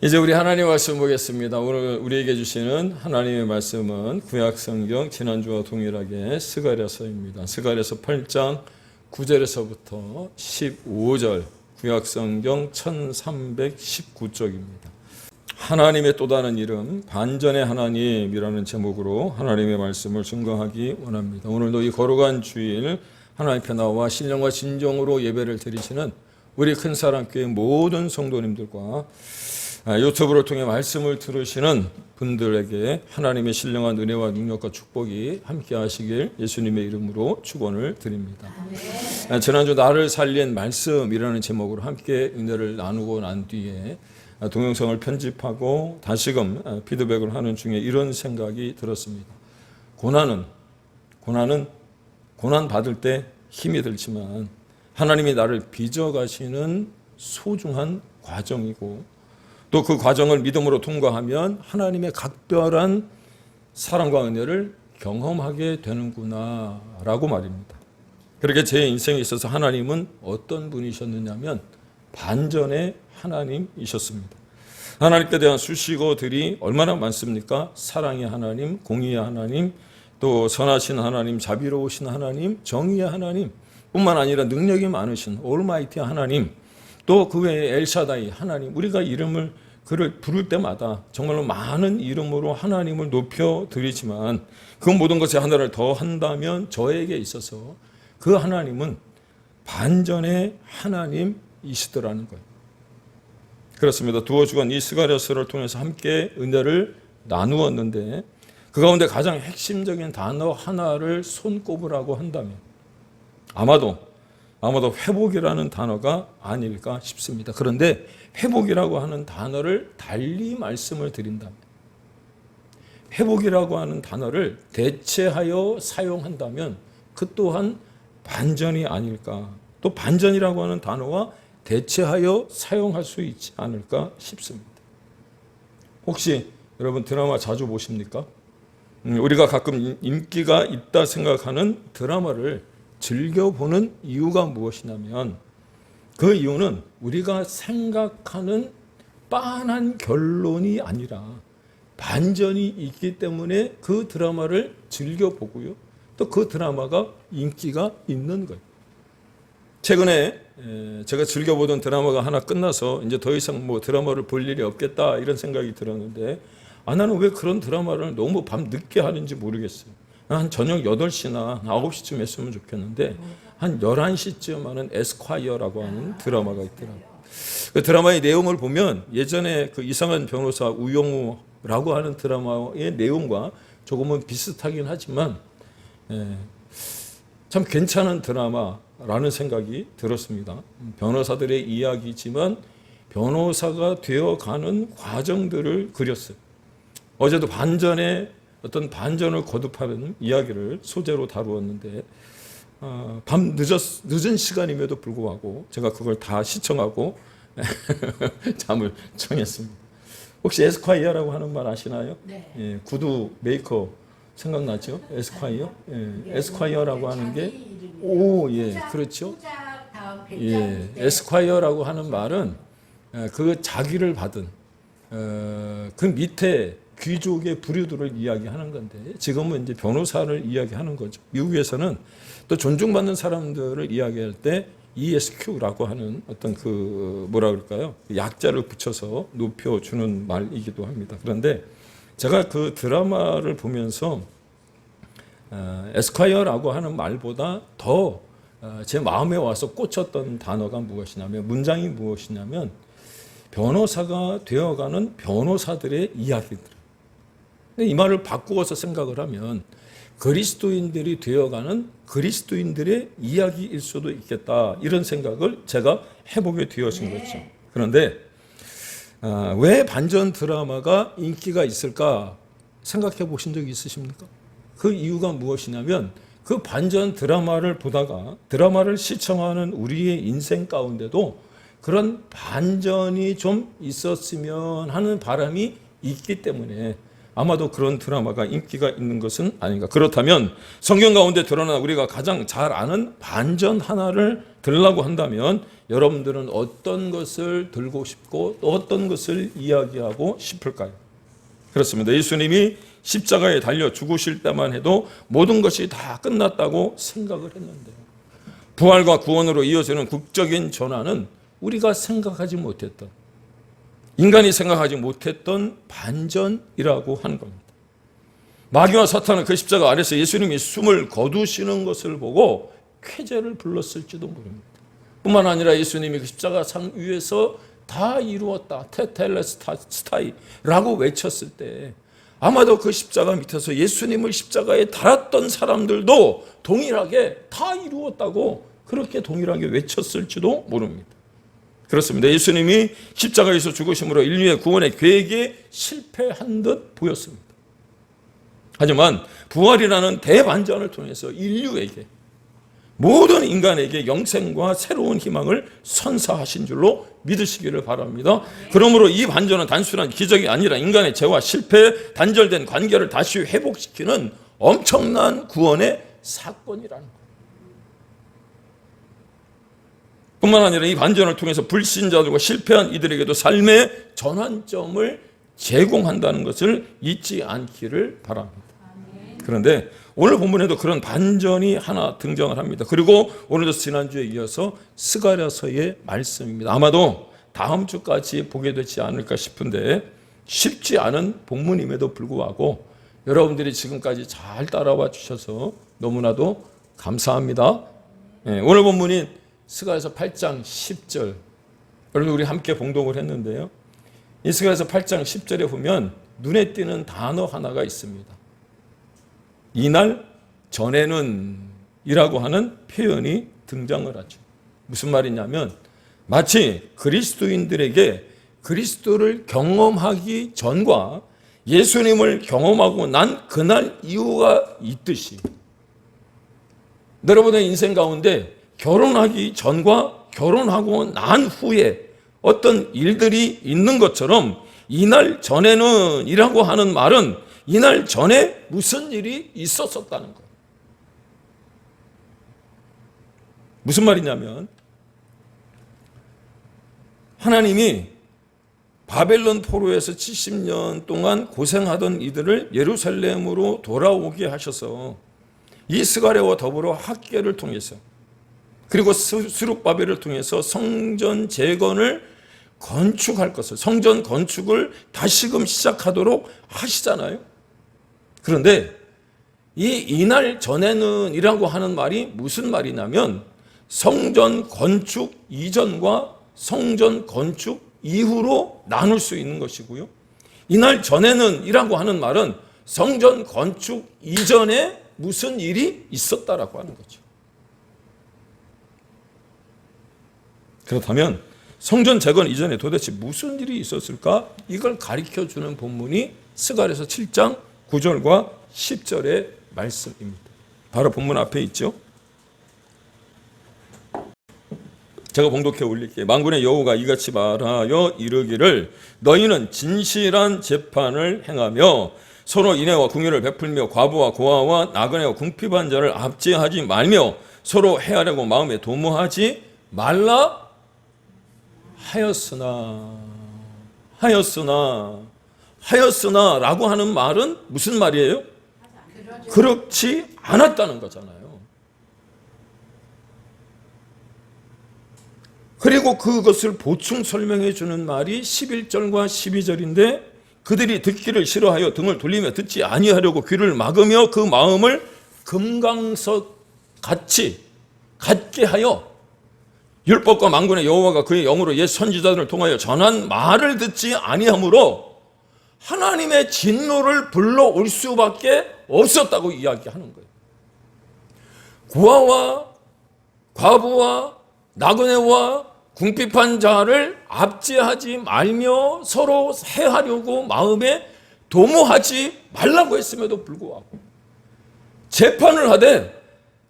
이제 우리 하나님 말씀 보겠습니다. 오늘 우리에게 주시는 하나님의 말씀은 구약성경 지난주와 동일하게 스가랴서입니다. 스가랴서 8장 9절에서부터 15절, 구약성경 1319쪽입니다. 하나님의 또 다른 이름, 반전의 하나님이라는 제목으로 하나님의 말씀을 증거하기 원합니다. 오늘도 이 거룩한 주일 하나님 앞에 나와 신령과 진정으로 예배를 드리시는 우리 큰사랑교회 모든 성도님들과 유튜브를 통해 말씀을 들으시는 분들에게 하나님의 신령한 은혜와 능력과 축복이 함께 하시길 예수님의 이름으로 축원을 드립니다. 지난주 나를 살린 말씀이라는 제목으로 함께 은혜를 나누고 난 뒤에 동영상을 편집하고 다시금 피드백을 하는 중에 이런 생각이 들었습니다. 고난 받을 때 힘이 들지만 하나님이 나를 빚어가시는 소중한 과정이고 또 그 과정을 믿음으로 통과하면 하나님의 각별한 사랑과 은혜를 경험하게 되는구나 라고 말입니다. 그렇게 제 인생에 있어서 하나님은 어떤 분이셨느냐면 반전의 하나님이셨습니다. 하나님께 대한 수식어들이 얼마나 많습니까? 사랑의 하나님, 공의의 하나님, 또 선하신 하나님, 자비로우신 하나님, 정의의 하나님 뿐만 아니라 능력이 많으신 올마이티 하나님, 또 그 외에 엘샤다이 하나님, 우리가 그를 부를 때마다 정말로 많은 이름으로 하나님을 높여드리지만 그 모든 것에 하나를 더 한다면 저에게 있어서 그 하나님은 반전의 하나님이시더라는 거예요. 그렇습니다. 두어 주간 이 스가랴서를 통해서 함께 은혜를 나누었는데 그 가운데 가장 핵심적인 단어 하나를 손꼽으라고 한다면 아마도 회복이라는 단어가 아닐까 싶습니다. 그런데 회복이라고 하는 단어를 달리 말씀을 드린다면 회복이라고 하는 단어를 대체하여 사용한다면 그 또한 반전이 아닐까, 또 반전이라고 하는 단어와 대체하여 사용할 수 있지 않을까 싶습니다. 혹시 여러분 드라마 자주 보십니까? 우리가 가끔 인기가 있다 생각하는 드라마를 즐겨보는 이유가 무엇이냐면 그 이유는 우리가 생각하는 빤한 결론이 아니라 반전이 있기 때문에 그 드라마를 즐겨보고요. 또 그 드라마가 인기가 있는 거예요. 최근에 제가 즐겨보던 드라마가 하나 끝나서 이제 더 이상 드라마를 볼 일이 없겠다 이런 생각이 들었는데 나는 왜 그런 드라마를 너무 밤 늦게 하는지 모르겠어요. 한 저녁 8시나 9시쯤 했으면 좋겠는데 한 11시쯤 하는 에스콰이어라고 하는 드라마가 있더라고요. 그 드라마의 내용을 보면 예전에 그 이상한 변호사 우영우라고 하는 드라마의 내용과 조금은 비슷하긴 하지만 참 괜찮은 드라마라는 생각이 들었습니다. 변호사들의 이야기지만 변호사가 되어가는 과정들을 그렸어요. 어제도 어떤 반전을 거듭하는 이야기를 소재로 다루었는데 밤 늦은 시간임에도 불구하고 제가 그걸 다 시청하고 잠을 청했습니다. 혹시 에스콰이어라고 하는 말 아시나요? 네. 구두 메이커 생각나죠? 에스콰이어? 에스콰이어라고 하는 게 그렇죠. 에스콰이어라고 하는 말은 그 자기를 받은 그 밑에 귀족의 부류들을 이야기하는 건데 지금은 이제 변호사를 이야기하는 거죠. 미국에서는 또 존중받는 사람들을 이야기할 때 ESQ라고 하는 어떤 약자를 붙여서 높여주는 말이기도 합니다. 그런데 제가 그 드라마를 보면서 에스콰이어라고 하는 말보다 더 제 마음에 와서 꽂혔던 단어가 문장이 무엇이냐면 변호사가 되어가는 변호사들의 이야기들. 이 말을 바꾸어서 생각을 하면 그리스도인들이 되어가는 그리스도인들의 이야기일 수도 있겠다 이런 생각을 제가 해보게 되어진 거죠. 그런데 왜 반전 드라마가 인기가 있을까 생각해 보신 적이 있으십니까? 그 이유가 무엇이냐면 그 반전 드라마를 보다가 드라마를 시청하는 우리의 인생 가운데도 그런 반전이 좀 있었으면 하는 바람이 있기 때문에 아마도 그런 드라마가 인기가 있는 것은 아닌가. 그렇다면 성경 가운데 드러난 우리가 가장 잘 아는 반전 하나를 들라고 한다면 여러분들은 어떤 것을 들고 싶고 또 어떤 것을 이야기하고 싶을까요? 그렇습니다. 예수님이 십자가에 달려 죽으실 때만 해도 모든 것이 다 끝났다고 생각을 했는데요. 부활과 구원으로 이어지는 국적인 전환은 우리가 생각하지 못했던, 인간이 생각하지 못했던 반전이라고 하는 겁니다. 마귀와 사탄은 그 십자가 아래서 예수님이 숨을 거두시는 것을 보고 쾌재를 불렀을지도 모릅니다. 뿐만 아니라 예수님이 그 십자가 상 위에서 다 이루었다, 테텔레스타이라고 외쳤을 때 아마도 그 십자가 밑에서 예수님을 십자가에 달았던 사람들도 동일하게 다 이루었다고 그렇게 동일하게 외쳤을지도 모릅니다. 그렇습니다. 예수님이 십자가에서 죽으심으로 인류의 구원의 계획이 실패한 듯 보였습니다. 하지만 부활이라는 대반전을 통해서 인류에게, 모든 인간에게 영생과 새로운 희망을 선사하신 줄로 믿으시기를 바랍니다. 그러므로 이 반전은 단순한 기적이 아니라 인간의 죄와 실패, 단절된 관계를 다시 회복시키는 엄청난 구원의 사건이라는 것. 뿐만 아니라 이 반전을 통해서 불신자들과 실패한 이들에게도 삶의 전환점을 제공한다는 것을 잊지 않기를 바랍니다. 그런데 오늘 본문에도 그런 반전이 하나 등장을 합니다. 그리고 오늘도 지난주에 이어서 스가랴서의 말씀입니다. 아마도 다음 주까지 보게 되지 않을까 싶은데 쉽지 않은 본문임에도 불구하고 여러분들이 지금까지 잘 따라와 주셔서 너무나도 감사합니다. 오늘 본문인 스가랴서 8장 10절, 여러분 우리 함께 봉독을 했는데요. 이 스가랴서 8장 10절에 보면 눈에 띄는 단어 하나가 있습니다. 이날 전에는 이라고 하는 표현이 등장을 하죠. 무슨 말이냐면 마치 그리스도인들에게 그리스도를 경험하기 전과 예수님을 경험하고 난 그날 이후가 있듯이 여러분의 인생 가운데 결혼하기 전과 결혼하고 난 후에 어떤 일들이 있는 것처럼 이날 전에는 이라고 하는 말은 이날 전에 무슨 일이 있었었다는 거예요. 무슨 말이냐면 하나님이 바벨론 포로에서 70년 동안 고생하던 이들을 예루살렘으로 돌아오게 하셔서 이 스가랴와 더불어 학개를 통해서 그리고 스룹바벨을 통해서 성전 재건을 건축할 것을, 성전 건축을 다시금 시작하도록 하시잖아요. 그런데 이날 전에는 이라고 하는 말이 무슨 말이냐면 성전 건축 이전과 성전 건축 이후로 나눌 수 있는 것이고요. 이날 전에는 이라고 하는 말은 성전 건축 이전에 무슨 일이 있었다라고 하는 거죠. 그렇다면 성전 재건 이전에 도대체 무슨 일이 있었을까? 이걸 가르쳐주는 본문이 스가랴서 7장 9절과 10절의 말씀입니다. 바로 본문 앞에 있죠. 제가 봉독해 올릴게요. 만군의 여호와가 이같이 말하여 이르기를 너희는 진실한 재판을 행하며 서로 인애와 긍휼을 베풀며 과부와 고아와 나그네와 궁핍한 자를 압제하지 말며 서로 해하려고 마음에 도모하지 말라 하였으나라고 하는 말은 무슨 말이에요? 그렇지 않았다는 거잖아요. 그리고 그것을 보충 설명해 주는 말이 11절과 12절인데 그들이 듣기를 싫어하여 등을 돌리며 듣지 아니하려고 귀를 막으며 그 마음을 금강석 같이 같게 하여 율법과 만군의 여호와가 그의 영으로 옛 선지자들을 통하여 전한 말을 듣지 아니하므로 하나님의 진노를 불러올 수밖에 없었다고 이야기하는 거예요. 고아와 과부와 나그네와 궁핍한 자를 압제하지 말며 서로 해하려고 마음에 도모하지 말라고 했음에도 불구하고 재판을 하되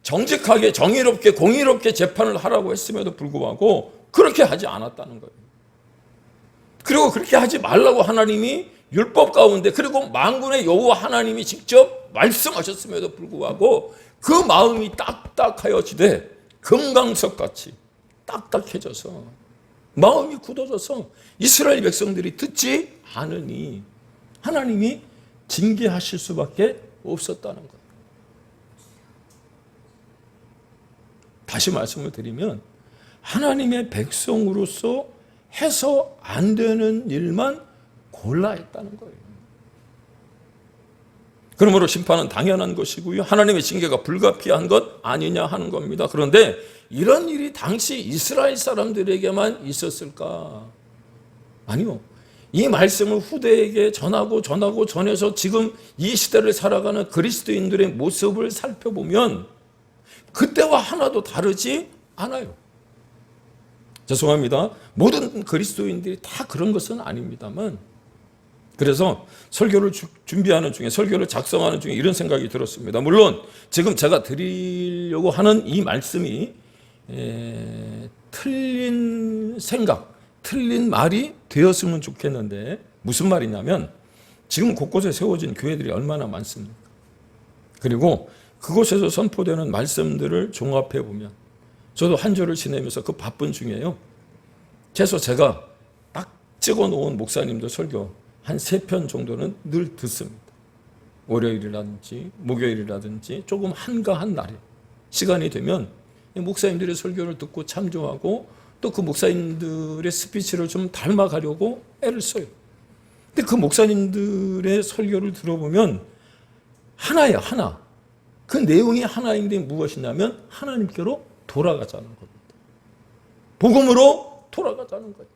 정직하게 정의롭게 공의롭게 재판을 하라고 했음에도 불구하고 그렇게 하지 않았다는 거예요. 그리고 그렇게 하지 말라고 하나님이 율법 가운데 그리고 만군의 여호와 하나님이 직접 말씀하셨음에도 불구하고 그 마음이 딱딱하여지되 금강석같이 딱딱해져서 마음이 굳어져서 이스라엘 백성들이 듣지 않으니 하나님이 징계하실 수밖에 없었다는 거예요. 다시 말씀을 드리면 하나님의 백성으로서 해서 안 되는 일만 골라 했다는 거예요. 그러므로 심판은 당연한 것이고요. 하나님의 징계가 불가피한 것 아니냐 하는 겁니다. 그런데 이런 일이 당시 이스라엘 사람들에게만 있었을까? 아니요. 이 말씀을 후대에게 전해서 지금 이 시대를 살아가는 그리스도인들의 모습을 살펴보면 그때와 하나도 다르지 않아요. 죄송합니다. 모든 그리스도인들이 다 그런 것은 아닙니다만, 그래서 설교를 준비하는 중에, 설교를 작성하는 중에 이런 생각이 들었습니다. 물론 지금 제가 드리려고 하는 이 말씀이 틀린 생각, 틀린 말이 되었으면 좋겠는데, 무슨 말이냐면 지금 곳곳에 세워진 교회들이 얼마나 많습니까? 그리고 그곳에서 선포되는 말씀들을 종합해 보면, 저도 한 주를 지내면서 그 바쁜 중에요, 최소 제가 딱 찍어 놓은 목사님들 설교 한 3편 정도는 늘 듣습니다. 월요일이라든지 목요일이라든지 조금 한가한 날에 시간이 되면 목사님들의 설교를 듣고 참조하고 또 그 목사님들의 스피치를 좀 닮아가려고 애를 써요. 근데 그 목사님들의 설교를 들어보면 하나예요, 하나. 그 내용이 하나인데 무엇이냐면 하나님께로 돌아가자는 겁니다. 복음으로 돌아가자는 거예요.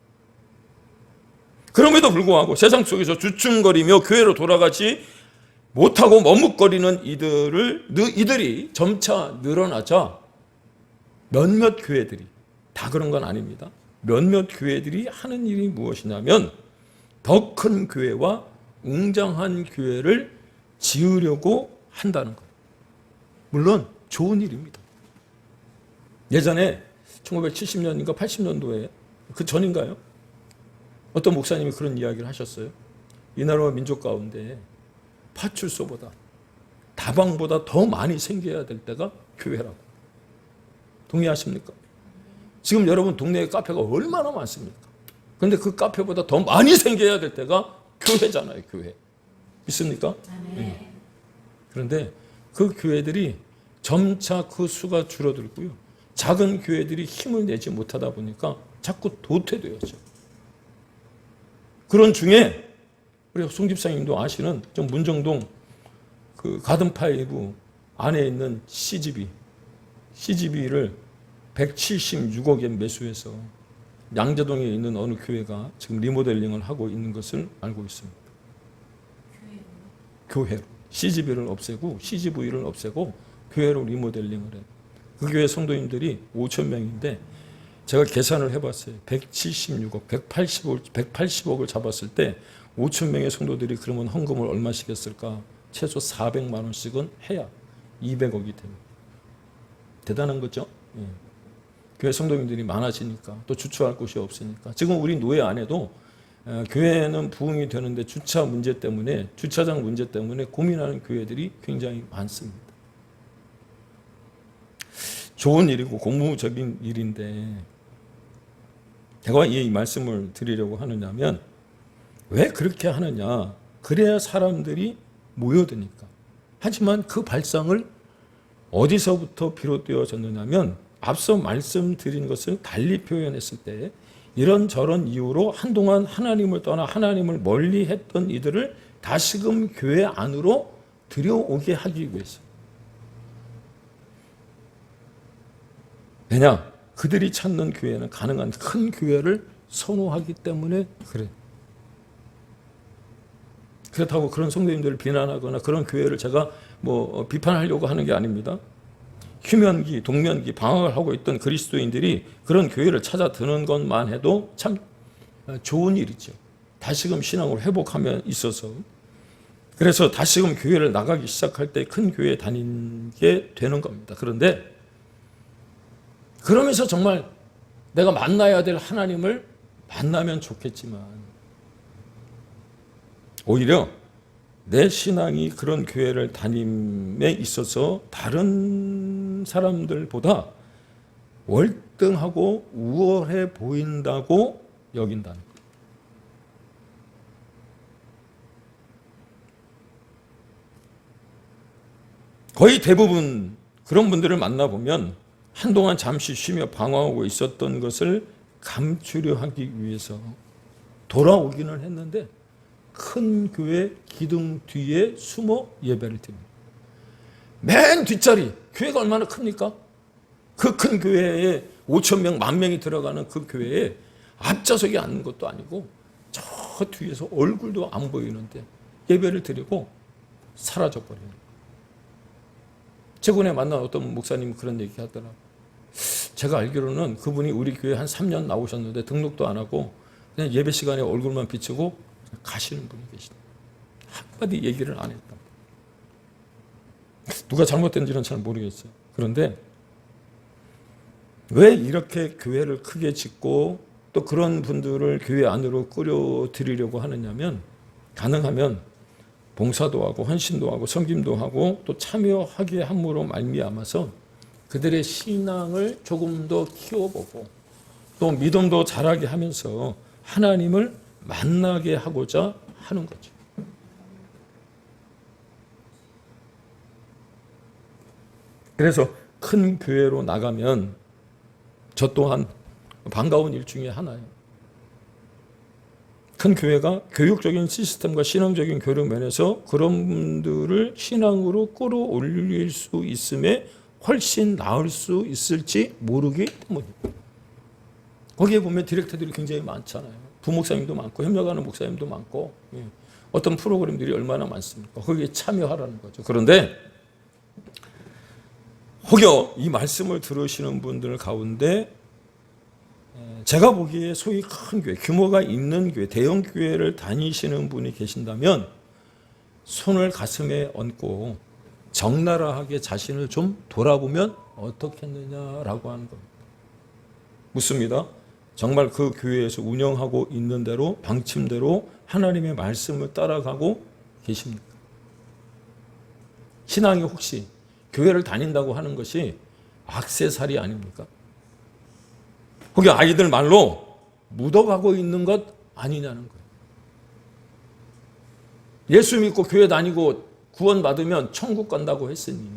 그럼에도 불구하고 세상 속에서 주춤거리며 교회로 돌아가지 못하고 머뭇거리는 이들이 점차 늘어나자 몇몇 교회들이, 다 그런 건 아닙니다, 몇몇 교회들이 하는 일이 무엇이냐면 더 큰 교회와 웅장한 교회를 지으려고 한다는 거예요. 물론 좋은 일입니다. 예전에 1970년인가 80년도에 그 전인가요? 어떤 목사님이 그런 이야기를 하셨어요. 이 나라와 민족 가운데 파출소보다 다방보다 더 많이 생겨야 될 때가 교회라고. 동의하십니까? 지금 여러분 동네에 카페가 얼마나 많습니까? 그런데 그 카페보다 더 많이 생겨야 될 때가 교회잖아요, 교회. 믿습니까? 네. 그런데 그 교회들이 점차 그 수가 줄어들고요. 작은 교회들이 힘을 내지 못하다 보니까 자꾸 도태되었죠. 그런 중에 우리 송 집사님도 아시는 좀 문정동 그 가든파이브 안에 있는 CGV를 176억에 매수해서 양재동에 있는 어느 교회가 지금 리모델링을 하고 있는 것을 알고 있습니다. 교회로. CGV를 없애고 교회로 리모델링을 해요. 그 교회 성도님들이 5천 명인데 제가 계산을 해봤어요. 176억, 180억을 잡았을 때 5천 명의 성도들이 그러면 헌금을 얼마씩 했을까? 최소 400만 원씩은 해야 200억이 됩니다. 대단한 거죠? 예. 교회 성도님들이 많아지니까 또 주차할 곳이 없으니까. 지금 우리 노예 안에도 교회는 부흥이 되는데 주차장 문제 때문에 고민하는 교회들이 굉장히 많습니다. 좋은 일이고 고무적인 일인데 제가 이 말씀을 드리려고 하느냐면, 왜 그렇게 하느냐? 그래야 사람들이 모여드니까. 하지만 그 발상을 어디서부터 비롯되어졌느냐면 앞서 말씀드린 것을 달리 표현했을 때 이런저런 이유로 한동안 하나님을 떠나 하나님을 멀리 했던 이들을 다시금 교회 안으로 들여오게 하기 위해서. 왜냐? 그들이 찾는 교회는 가능한 큰 교회를 선호하기 때문에 그래. 그렇다고 그런 성도님들을 비난하거나 그런 교회를 제가 비판하려고 하는 게 아닙니다. 휴면기, 동면기, 방황을 하고 있던 그리스도인들이 그런 교회를 찾아 드는 것만 해도 참 좋은 일이죠. 다시금 신앙을 회복하면 있어서. 그래서 다시금 교회를 나가기 시작할 때 큰 교회에 다니게 되는 겁니다. 그런데 그러면서 정말 내가 만나야 될 하나님을 만나면 좋겠지만 오히려 내 신앙이 그런 교회를 다님에 있어서 다른 사람들보다 막등하고 우월해 보인다고 여긴다는 거예요. 거의 대부분 그런 분들을 만나보면 한동안 잠시 쉬며 방황하고 있었던 것을 감추려 하기 위해서 돌아오기는 했는데 큰 교회 기둥 뒤에 숨어 예배를 드립니다. 맨 뒷자리, 교회가 얼마나 큽니까? 그 큰 교회에 5천 명, 10,000명이 들어가는 그 교회에 앞좌석에 앉는 것도 아니고 저 뒤에서 얼굴도 안 보이는데 예배를 드리고 사라져버리는 거예요. 최근에 만난 어떤 목사님이 그런 얘기 하더라고요. 제가 알기로는 그분이 우리 교회 한 3년 나오셨는데 등록도 안 하고 그냥 예배 시간에 얼굴만 비추고 가시는 분이 계시다. 한마디 얘기를 안 했다. 누가 잘못된지는 잘 모르겠어요. 그런데 왜 이렇게 교회를 크게 짓고 또 그런 분들을 교회 안으로 끌어들이려고 하느냐면 가능하면 봉사도 하고 헌신도 하고 섬김도 하고 또 참여하게 함으로 말미암아서 그들의 신앙을 조금 더 키워보고 또 믿음도 자라게 하면서 하나님을 만나게 하고자 하는 거죠. 그래서 큰 교회로 나가면 저 또한 반가운 일 중에 하나예요. 큰 교회가 교육적인 시스템과 신앙적인 교류 면에서 그런 분들을 신앙으로 끌어올릴 수 있음에 훨씬 나을 수 있을지 모르기 때문입니다. 거기에 보면 디렉터들이 굉장히 많잖아요. 부목사님도 많고 협력하는 목사님도 많고 어떤 프로그램들이 얼마나 많습니까? 거기에 참여하라는 거죠. 그런데 혹여 이 말씀을 들으시는 분들 가운데 제가 보기에 소위 큰 교회, 규모가 있는 교회, 대형 교회를 다니시는 분이 계신다면 손을 가슴에 얹고 적나라하게 자신을 좀 돌아보면 어떻겠느냐라고 하는 겁니다. 묻습니다. 정말 그 교회에서 운영하고 있는 대로 방침대로 하나님의 말씀을 따라가고 계십니까? 신앙이 혹시 교회를 다닌다고 하는 것이 액세서리 아닙니까? 거기 아이들 말로 묻어가고 있는 것 아니냐는 거예요. 예수 믿고 교회 다니고 구원받으면 천국 간다고 했으니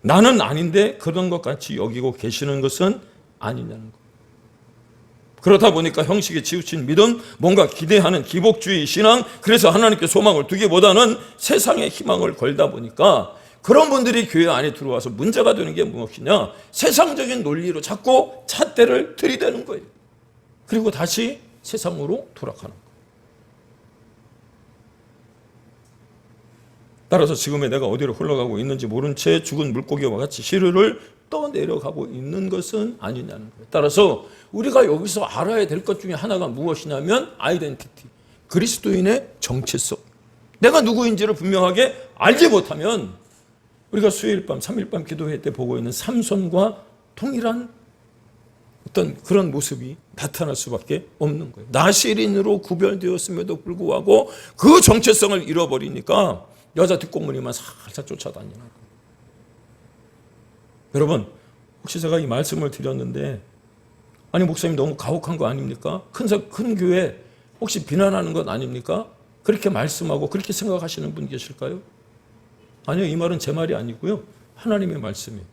나는 아닌데 그런 것 같이 여기고 계시는 것은 아니냐는 거예요. 그렇다 보니까 형식에 치우친 믿음, 뭔가 기대하는 기복주의 신앙, 그래서 하나님께 소망을 두기보다는 세상에 희망을 걸다 보니까 그런 분들이 교회 안에 들어와서 문제가 되는 게 무엇이냐? 세상적인 논리로 자꾸 잣대를 들이대는 거예요. 그리고 다시 세상으로 돌아가는 거예요. 따라서 지금의 내가 어디로 흘러가고 있는지 모른 채 죽은 물고기와 같이 시루를 떠내려가고 있는 것은 아니냐는 거예요. 따라서 우리가 여기서 알아야 될 것 중에 하나가 무엇이냐면 아이덴티티, 그리스도인의 정체성. 내가 누구인지를 분명하게 알지 못하면 우리가 수요일 밤, 3일 밤 기도회 때 보고 있는 삼손과 동일한 어떤 그런 모습이 나타날 수밖에 없는 거예요. 나시린으로 구별되었음에도 불구하고 그 정체성을 잃어버리니까 여자 뒷공무니만 살짝 쫓아다니는 거예요. 여러분, 혹시 제가 이 말씀을 드렸는데 아니 목사님 너무 가혹한 거 아닙니까? 큰 교회 혹시 비난하는 것 아닙니까? 그렇게 말씀하고 그렇게 생각하시는 분 계실까요? 아니요, 이 말은 제 말이 아니고요. 하나님의 말씀이에요.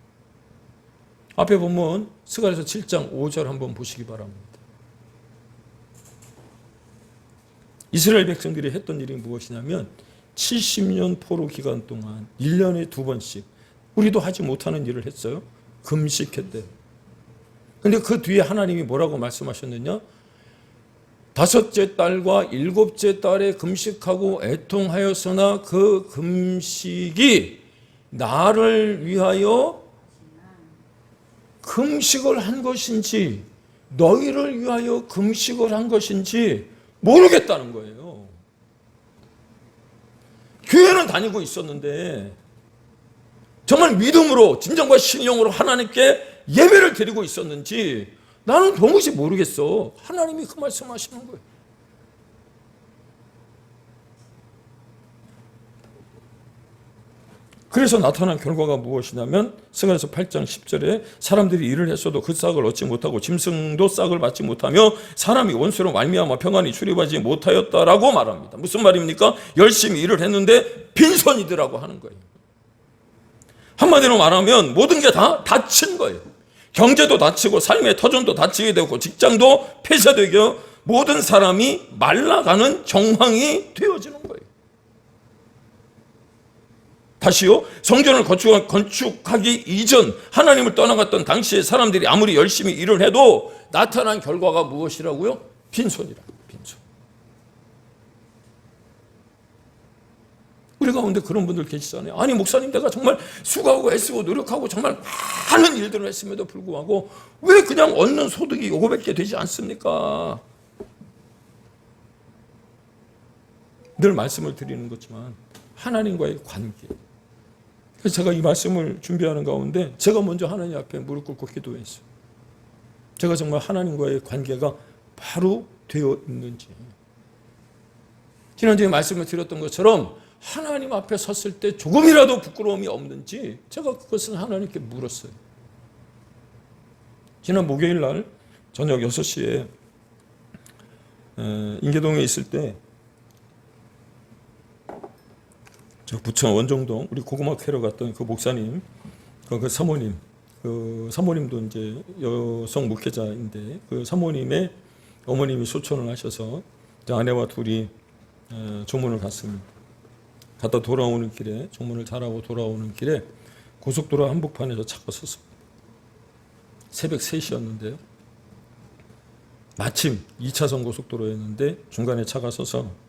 앞에 보면 스가랴서 7장 5절 한번 보시기 바랍니다. 이스라엘 백성들이 했던 일이 무엇이냐면 70년 포로 기간 동안 1년에 2번씩 우리도 하지 못하는 일을 했어요. 금식했대요. 그런데 그 뒤에 하나님이 뭐라고 말씀하셨느냐? 5째 달과 7째 달에 금식하고 애통하였으나 그 금식이 나를 위하여 금식을 한 것인지 너희를 위하여 금식을 한 것인지 모르겠다는 거예요. 교회는 다니고 있었는데 정말 믿음으로 진정과 신령으로 하나님께 예배를 드리고 있었는지 나는 도무지 모르겠어. 하나님이 그 말씀하시는 거예요. 그래서 나타난 결과가 무엇이냐면 스가랴서 8장 10절에 사람들이 일을 했어도 그 싹을 얻지 못하고 짐승도 싹을 받지 못하며 사람이 원수로 말미암아 평안히 출입하지 못하였다라고 말합니다. 무슨 말입니까? 열심히 일을 했는데 빈손이더라고 하는 거예요. 한마디로 말하면 모든 게 다 닫힌 거예요. 경제도 닫히고 삶의 터전도 닫히게 되고 직장도 폐쇄되고 모든 사람이 말라가는 정황이 되어지는 거예요. 다시요, 성전을 건축하기 이전 하나님을 떠나갔던 당시의 사람들이 아무리 열심히 일을 해도 나타난 결과가 무엇이라고요? 빈손이라. 빈손. 우리 가운데 그런 분들 계시잖아요. 아니 목사님, 내가 정말 수고하고 애쓰고 노력하고 정말 많은 일들을 했음에도 불구하고 왜 그냥 얻는 소득이 요거밖에 되지 않습니까? 늘 말씀을 드리는 거지만 하나님과의 관계. 그래서 제가 이 말씀을 준비하는 가운데 제가 먼저 하나님 앞에 무릎 꿇고 기도했어요. 제가 정말 하나님과의 관계가 바로 되어 있는지. 지난주에 말씀을 드렸던 것처럼 하나님 앞에 섰을 때 조금이라도 부끄러움이 없는지 제가 그것을 하나님께 물었어요. 지난 목요일 날 저녁 6시에 인계동에 있을 때 저 부천 원정동 우리 고구마 캐러 갔던 그 목사님, 그 사모님, 그 사모님도 이제 여성 목회자인데 그 사모님의 어머님이 소천을 하셔서 아내와 둘이 조문을 갔습니다. 갔다 돌아오는 길에 조문을 잘하고 돌아오는 길에 고속도로 한복판에서 차가 섰습니다. 새벽 3시였는데요. 마침 2차선 고속도로였는데 중간에 차가 서서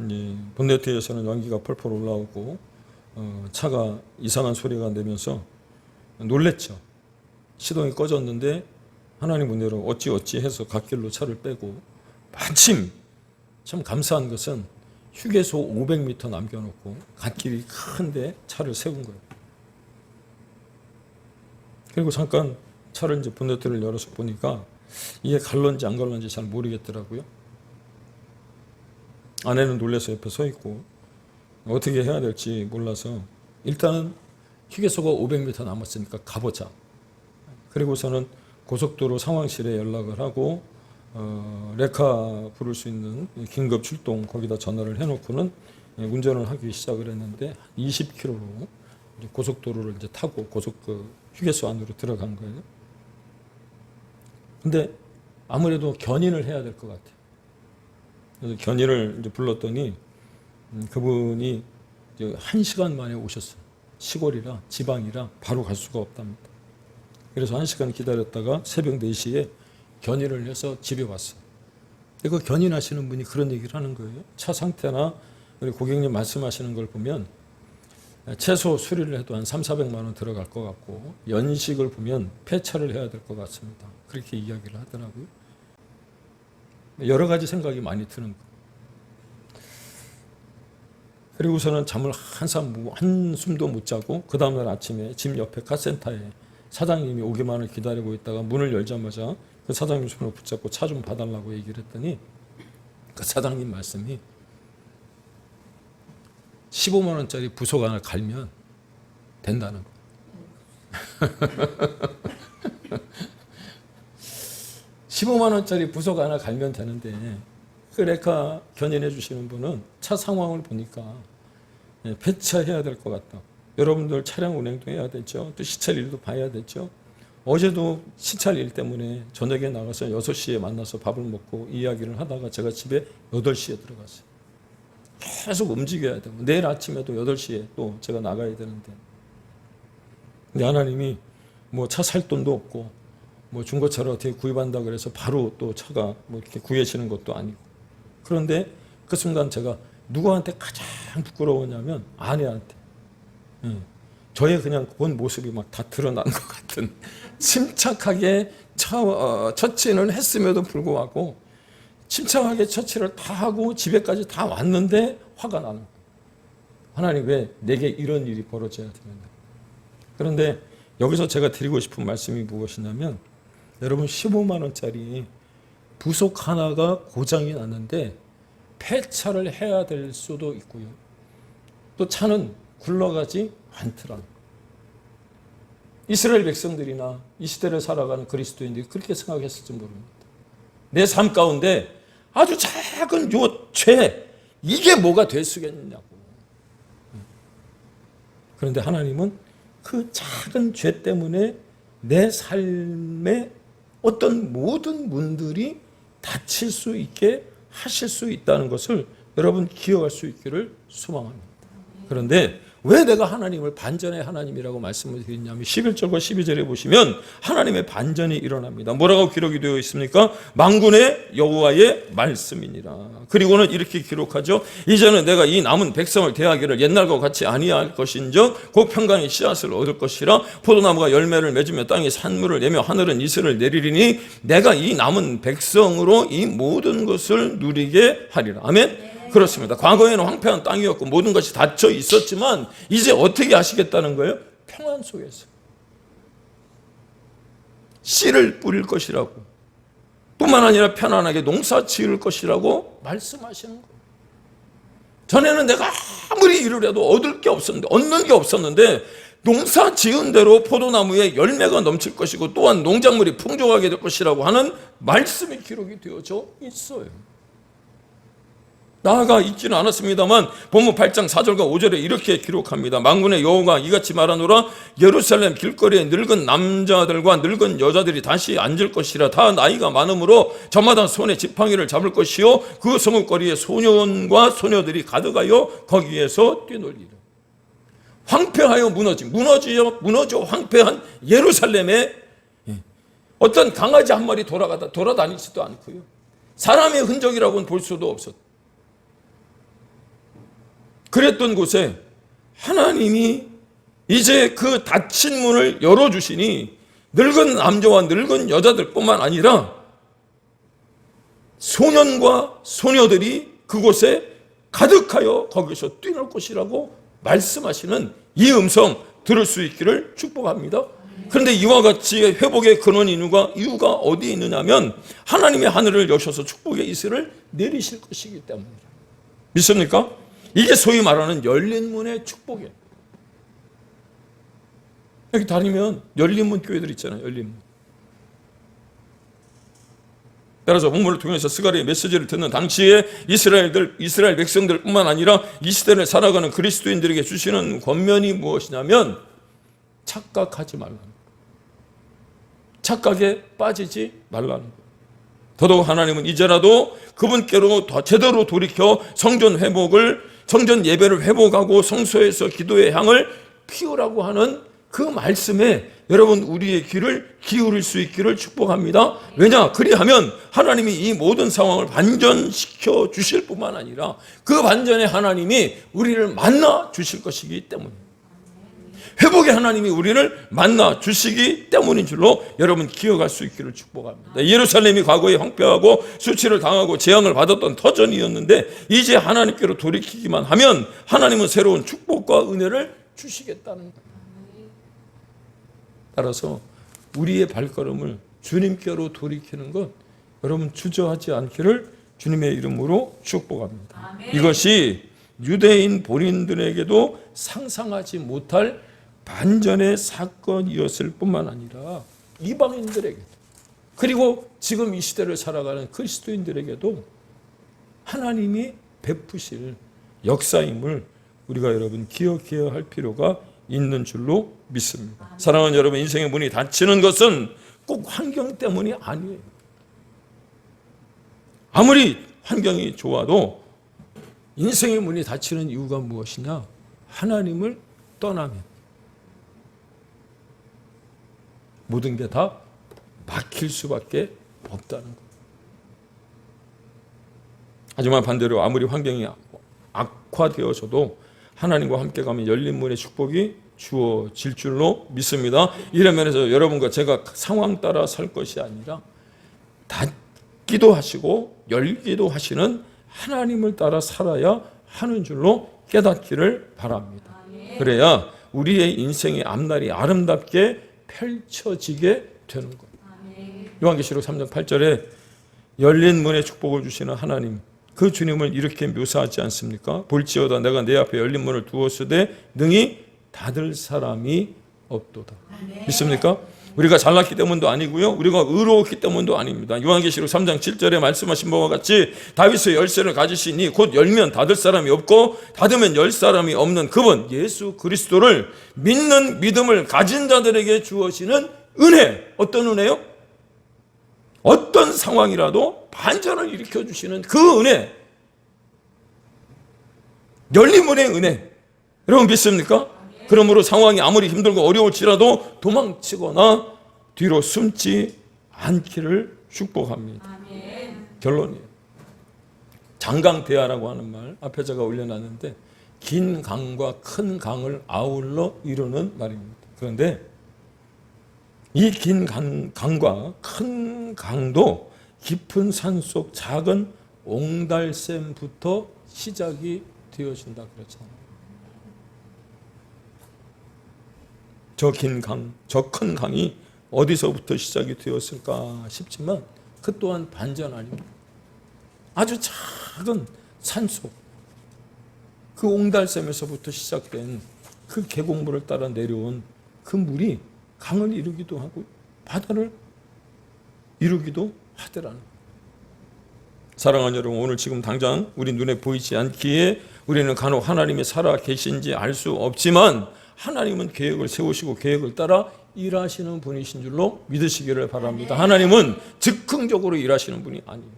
이제 본네트에서는 연기가 펄펄 올라오고 차가 이상한 소리가 나면서 놀랬죠. 시동이 꺼졌는데 하나님 은혜로 어찌 해서 갓길로 차를 빼고 마침 참 감사한 것은 휴게소 500m 남겨놓고 갓길이 큰데 차를 세운 거예요. 그리고 잠깐 차를 이제 본네트를 열어서 보니까 이게 갈런지 안 갈런지 잘 모르겠더라고요. 아내는 놀라서 옆에 서 있고 어떻게 해야 될지 몰라서 일단은 휴게소가 500m 남았으니까 가보자. 그리고서는 고속도로 상황실에 연락을 하고 레카 부를 수 있는 긴급 출동 거기다 전화를 해놓고는 운전을 하기 시작을 했는데 20km로 고속도로를 이제 타고 휴게소 안으로 들어간 거예요. 근데 아무래도 견인을 해야 될 것 같아요. 그래서 견인을 이제 불렀더니 그분이 1시간 만에 오셨어요. 시골이라 지방이라 바로 갈 수가 없답니다. 그래서 1시간 기다렸다가 새벽 4시에 견인을 해서 집에 왔어요. 그 견인하시는 분이 그런 얘기를 하는 거예요. 차 상태나 우리 고객님 말씀하시는 걸 보면 최소 수리를 해도 한 300~400만 원 들어갈 것 같고 연식을 보면 폐차를 해야 될 것 같습니다. 그렇게 이야기를 하더라고요. 여러 가지 생각이 많이 드는 거예요. 그리고서는 잠을 한숨도 못 자고 그 다음날 아침에 집 옆에 카센터에 사장님이 오기만을 기다리고 있다가 문을 열자마자 그 사장님 손을 붙잡고 차 좀 봐달라고 얘기를 했더니 그 사장님 말씀이 15만 원짜리 부속 하나 갈면 된다는 거예요. 15만 원짜리 부속 하나 갈면 되는데 그 레카 견인해 주시는 분은 차 상황을 보니까 폐차해야 될 것 같다. 여러분들 차량 운행도 해야 되죠. 또 시찰 일도 봐야 되죠. 어제도 시찰 일 때문에 저녁에 나가서 6시에 만나서 밥을 먹고 이야기를 하다가 제가 집에 8시에 들어갔어요. 계속 움직여야 되고 내일 아침에도 8시에 또 제가 나가야 되는데 근데 하나님이 뭐 차 살 돈도 없고 뭐 중고차를 어떻게 구입한다 그래서 바로 또 차가 뭐 이렇게 구해지는 것도 아니고 그런데 그 순간 제가 누구한테 가장 부끄러웠냐면 아내한테 저의 그냥 본 모습이 막 다 드러나는 것 같은 침착하게 처치는 했음에도 불구하고 침착하게 처치를 다 하고 집에까지 다 왔는데 화가 나는 거예요. 하나님 왜 내게 이런 일이 벌어져야 되는가. 그런데 여기서 제가 드리고 싶은 말씀이 무엇이냐면 여러분 15만 원짜리 부속 하나가 고장이 났는데 폐차를 해야 될 수도 있고요. 또 차는 굴러가지 많더라. 이스라엘 백성들이나 이 시대를 살아가는 그리스도인들이 그렇게 생각했을지 모릅니다. 내 삶 가운데 아주 작은 요 죄, 이게 뭐가 될 수겠느냐고. 그런데 하나님은 그 작은 죄 때문에 내 삶에 어떤 모든 문들이 닫힐 수 있게 하실 수 있다는 것을 여러분 기억할 수 있기를 소망합니다. 그런데 왜 내가 하나님을 반전의 하나님이라고 말씀을 드리냐면 11절과 12절에 보시면 하나님의 반전이 일어납니다. 뭐라고 기록이 되어 있습니까? 만군의 여호와의 말씀이니라. 그리고는 이렇게 기록하죠. 이제는 내가 이 남은 백성을 대하기를 옛날과 같이 아니할 것인즉 곧 평강의 씨앗을 얻을 것이라. 포도나무가 열매를 맺으며 땅이 산물을 내며 하늘은 이슬을 내리리니 내가 이 남은 백성으로 이 모든 것을 누리게 하리라. 아멘. 그렇습니다. 과거에는 황폐한 땅이었고 모든 것이 닫혀 있었지만 이제 어떻게 하시겠다는 거예요? 평안 속에서 씨를 뿌릴 것이라고, 뿐만 아니라 편안하게 농사 지을 것이라고 말씀하시는 거예요. 전에는 내가 아무리 일을 해도 얻을 게 없었는데, 얻는 게 없었는데 농사 지은 대로 포도나무에 열매가 넘칠 것이고 또한 농작물이 풍족하게 될 것이라고 하는 말씀이 기록이 되어져 있어요. 나아가 있지는 않았습니다만 본문 8장 4절과 5절에 이렇게 기록합니다. 만군의 여호와가 이같이 말하노라. 예루살렘 길거리에 늙은 남자들과 늙은 여자들이 다시 앉을 것이라. 다 나이가 많으므로 저마다 손에 지팡이를 잡을 것이요 그 성읍거리에 소년과 소녀들이 가득하여 거기에서 뛰놀리라. 황폐하여 무너져 황폐한 예루살렘에 어떤 강아지 한 마리 돌아다니지도 않고요, 사람의 흔적이라고는 볼 수도 없었다. 그랬던 곳에 하나님이 이제 그 닫힌 문을 열어주시니 늙은 남자와 늙은 여자들뿐만 아니라 소년과 소녀들이 그곳에 가득하여 거기서 뛰놀 것이라고 말씀하시는 이 음성 들을 수 있기를 축복합니다. 그런데 이와 같이 회복의 근원 이유가 어디에 있느냐면 하나님의 하늘을 여셔서 축복의 이슬을 내리실 것이기 때문입니다. 믿습니까? 이게 소위 말하는 열린 문의 축복이에요. 여기 다니면 열린 문 교회들 있잖아요. 열린 문. 따라서 본문을 통해서 스가랴의 메시지를 듣는 당시에 이스라엘 백성들뿐만 아니라 이 시대를 살아가는 그리스도인들에게 주시는 권면이 무엇이냐면 착각하지 말라는 거예요. 착각에 빠지지 말라는 거예요. 더더욱 하나님은 이제라도 그분께로 더 제대로 돌이켜 성전 예배를 회복하고 성소에서 기도의 향을 피우라고 하는 그 말씀에 여러분 우리의 귀를 기울일 수 있기를 축복합니다. 왜냐? 그리하면 하나님이 이 모든 상황을 반전시켜 주실 뿐만 아니라 그 반전에 하나님이 우리를 만나 주실 것이기 때문입니다. 회복의 하나님이 우리를 만나 주시기 때문인 줄로 여러분 기억할 수 있기를 축복합니다. 예루살렘이 과거에 황폐하고 수치를 당하고 재앙을 받았던 터전이었는데 이제 하나님께로 돌이키기만 하면 하나님은 새로운 축복과 은혜를 주시겠다는 거예요. 따라서 우리의 발걸음을 주님께로 돌이키는 것 여러분 주저하지 않기를 주님의 이름으로 축복합니다. 아멘. 이것이 유대인 본인들에게도 상상하지 못할 반전의 사건이었을 뿐만 아니라 이방인들에게도, 그리고 지금 이 시대를 살아가는 그리스도인들에게도 하나님이 베푸실 역사임을 우리가 여러분 기억해야 할 필요가 있는 줄로 믿습니다. 사랑하는 여러분, 인생의 문이 닫히는 것은 꼭 환경 때문이 아니에요. 아무리 환경이 좋아도 인생의 문이 닫히는 이유가 무엇이냐? 하나님을 떠나면 모든 게 다 막힐 수밖에 없다는 것. 하지만 반대로 아무리 환경이 악화되어서도 하나님과 함께 가면 열린 문의 축복이 주어질 줄로 믿습니다. 이런 면에서 여러분과 제가 상황 따라 살 것이 아니라 닫기도 하시고 열기도 하시는 하나님을 따라 살아야 하는 줄로 깨닫기를 바랍니다. 그래야 우리의 인생의 앞날이 아름답게 펼쳐지게 되는 것. 요한계시록 3장 8절에 열린 문의 축복을 주시는 하나님, 그 주님을 이렇게 묘사하지 않습니까? 볼지어다 내가 내 앞에 열린 문을 두었으되 능히 받을 사람이 없도다. 믿습니까? 우리가 잘났기 때문도 아니고요, 우리가 의로웠기 때문도 아닙니다. 요한계시록 3장 7절에 말씀하신 바와 같이 다윗의 열쇠를 가지시니 곧 열면 닫을 사람이 없고 닫으면 열 사람이 없는 그분 예수 그리스도를 믿는 믿음을 가진 자들에게 주어지는 은혜. 어떤 은혜요? 어떤 상황이라도 반전을 일으켜 주시는 그 은혜, 열림문의 은혜. 여러분 믿습니까? 그러므로 상황이 아무리 힘들고 어려울지라도 도망치거나 뒤로 숨지 않기를 축복합니다. 결론이에요. 장강대하라고 하는 말 앞에 제가 올려놨는데, 긴 강과 큰 강을 아울러 이루는 말입니다. 그런데 이 긴 강과 큰 강도 깊은 산속 작은 옹달샘부터 시작이 되어진다 그랬잖아요. 저 긴 강, 저 큰 강이 어디서부터 시작이 되었을까 싶지만 그 또한 반전 아닙니다. 아주 작은 산속, 그 옹달샘에서부터 시작된 그 계곡물을 따라 내려온 그 물이 강을 이루기도 하고 바다를 이루기도 하더라는. 사랑하는 여러분, 오늘 지금 당장 우리 눈에 보이지 않기에 우리는 간혹 하나님이 살아 계신지 알 수 없지만 하나님은 계획을 세우시고 계획을 따라 일하시는 분이신 줄로 믿으시기를 바랍니다. 하나님은 즉흥적으로 일하시는 분이 아니에요.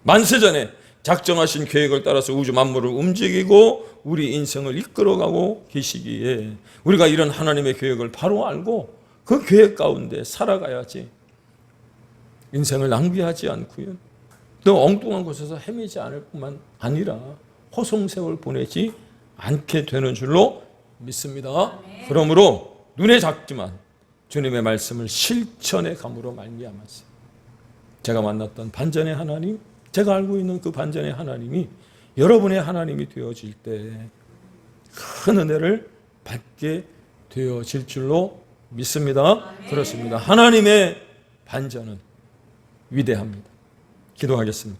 만세전에 작정하신 계획을 따라서 우주 만물을 움직이고 우리 인생을 이끌어가고 계시기에 우리가 이런 하나님의 계획을 바로 알고 그 계획 가운데 살아가야지 인생을 낭비하지 않고요, 또 엉뚱한 곳에서 헤매지 않을 뿐만 아니라 허송세월 보내지 않게 되는 줄로 믿습니다. 그러므로 눈에 작지만 주님의 말씀을 실천의 감으로 말미암았어요. 제가 만났던 반전의 하나님, 제가 알고 있는 그 반전의 하나님이 여러분의 하나님이 되어질 때 큰 은혜를 받게 되어질 줄로 믿습니다. 그렇습니다. 하나님의 반전은 위대합니다. 기도하겠습니다.